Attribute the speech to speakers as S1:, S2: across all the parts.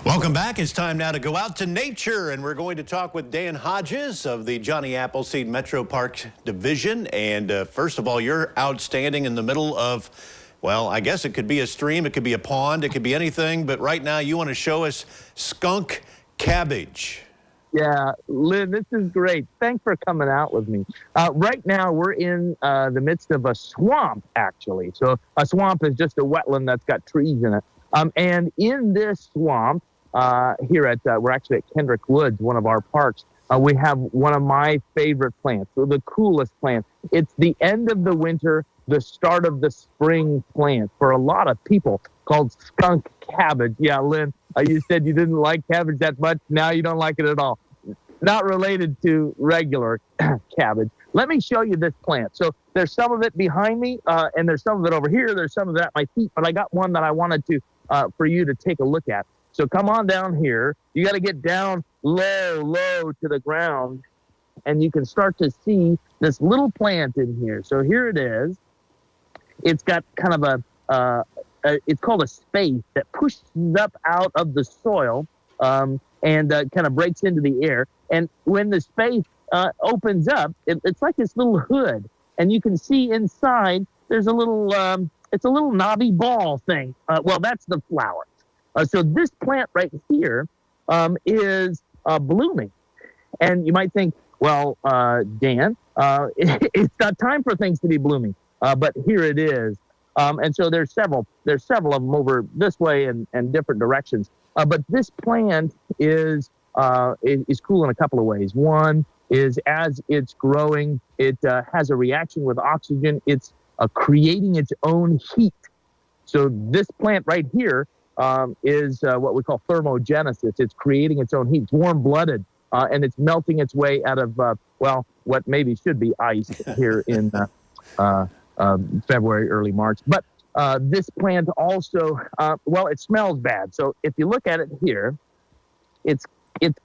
S1: Welcome back. It's time now to go out to nature, and we're going to talk with Dan Hodges of the Johnny Appleseed Metro Park Division. And first of all, you're outstanding in the middle of, well, I guess it could be a stream, it could be a pond, it could be anything, but right now you want to show us skunk cabbage.
S2: Yeah, Lynn, this is great. Thanks for coming out with me. Right now, we're in the midst of a swamp, actually. So a swamp is just a wetland that's got trees in it. And in this swamp, we're actually at Kendrick Woods, one of our parks, we have one of my favorite plants, so the coolest plant. It's the end of the winter, the start of the spring plant for a lot of people, called skunk cabbage. Yeah, Lynn, you said you didn't like cabbage that much. Now you don't like it at all. Not related to regular cabbage. Let me show you this plant. So there's some of it behind me, and there's some of it over here. There's some of it at my feet, but I got one that I wanted to for you to take a look at. So come on down here. You got to get down low to the ground, and you can start to see this little plant in here. So here it is. It's got kind of it's called a space that pushes up out of the soil and kind of breaks into the air. And when the space opens up, it's like this little hood, and you can see inside there's a little, it's a little knobby ball thing. Well, that's the flower. So this plant right here is blooming. And you might think, well, Dan, it's not time for things to be blooming. But here it is. And so there's several of them over this way and different directions. But this plant is cool in a couple of ways. One is as it's growing, it has a reaction with oxygen. It's creating its own heat. So this plant right here is what we call thermogenesis. It's creating its own heat. It's warm-blooded, and it's melting its way out of, well, what maybe should be ice here in February, early March. But this plant also, well, it smells bad. So if you look at it here, its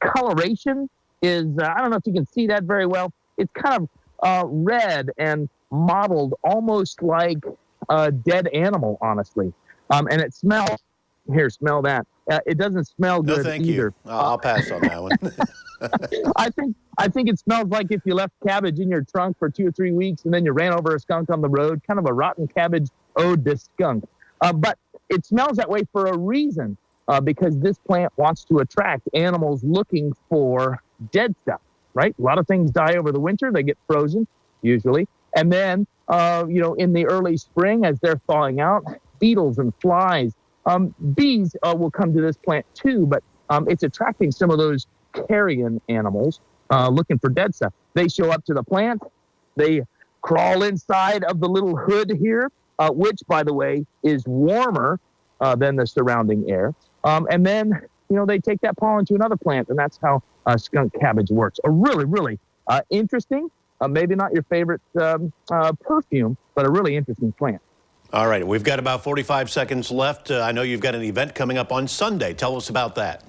S2: coloration is, I don't know if you can see that very well. It's kind of red and mottled, almost like a dead animal, honestly. And it smells, here, smell that. It doesn't smell good
S1: thank
S2: either.
S1: You. I'll pass on that one.
S2: I think it smells like if you left cabbage in your trunk for 2 or 3 weeks and then you ran over a skunk on the road, kind of a rotten cabbage ode to skunk. But it smells that way for a reason, because this plant wants to attract animals looking for dead stuff, right? A lot of things die over the winter. They get frozen, usually. And then, in the early spring, as they're thawing out, beetles and flies, bees will come to this plant too, but it's attracting some of those carrion animals looking for dead stuff. They show up to the plant. They crawl inside of the little hood here, which, by the way, is warmer than the surrounding air. And then, they take that pollen to another plant, and that's how skunk cabbage works. A really, really interesting, maybe not your favorite perfume, but a really interesting plant.
S1: All right, we've got about 45 seconds left. I know you've got an event coming up on Sunday. Tell us about that.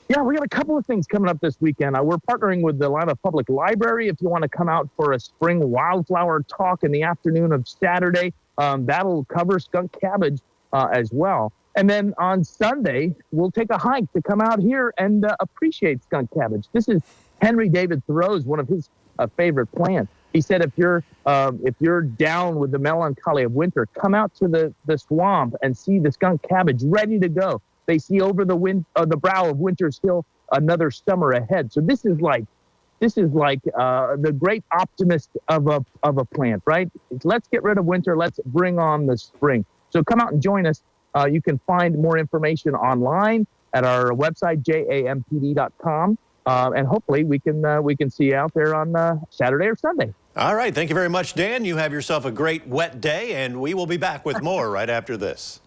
S2: Yeah, we got a couple of things coming up this weekend. We're partnering with the Atlanta Public Library. If you want to come out for a spring wildflower talk in the afternoon of Saturday, that'll cover skunk cabbage as well. And then on Sunday, we'll take a hike to come out here and appreciate skunk cabbage. This is Henry David Thoreau's, one of his favorite plants. He said, if you're down with the melancholy of winter, come out to the swamp and see the skunk cabbage ready to go. They see over the brow of winter's hill another summer ahead. So this is like the great optimist of a plant, right? Let's get rid of winter. Let's bring on the spring. So come out and join us. You can find more information online at our website, jampd.com. And hopefully we can see you out there on Saturday or Sunday.
S1: All right. Thank you very much, Dan. You have yourself a great wet day, and we will be back with more right after this.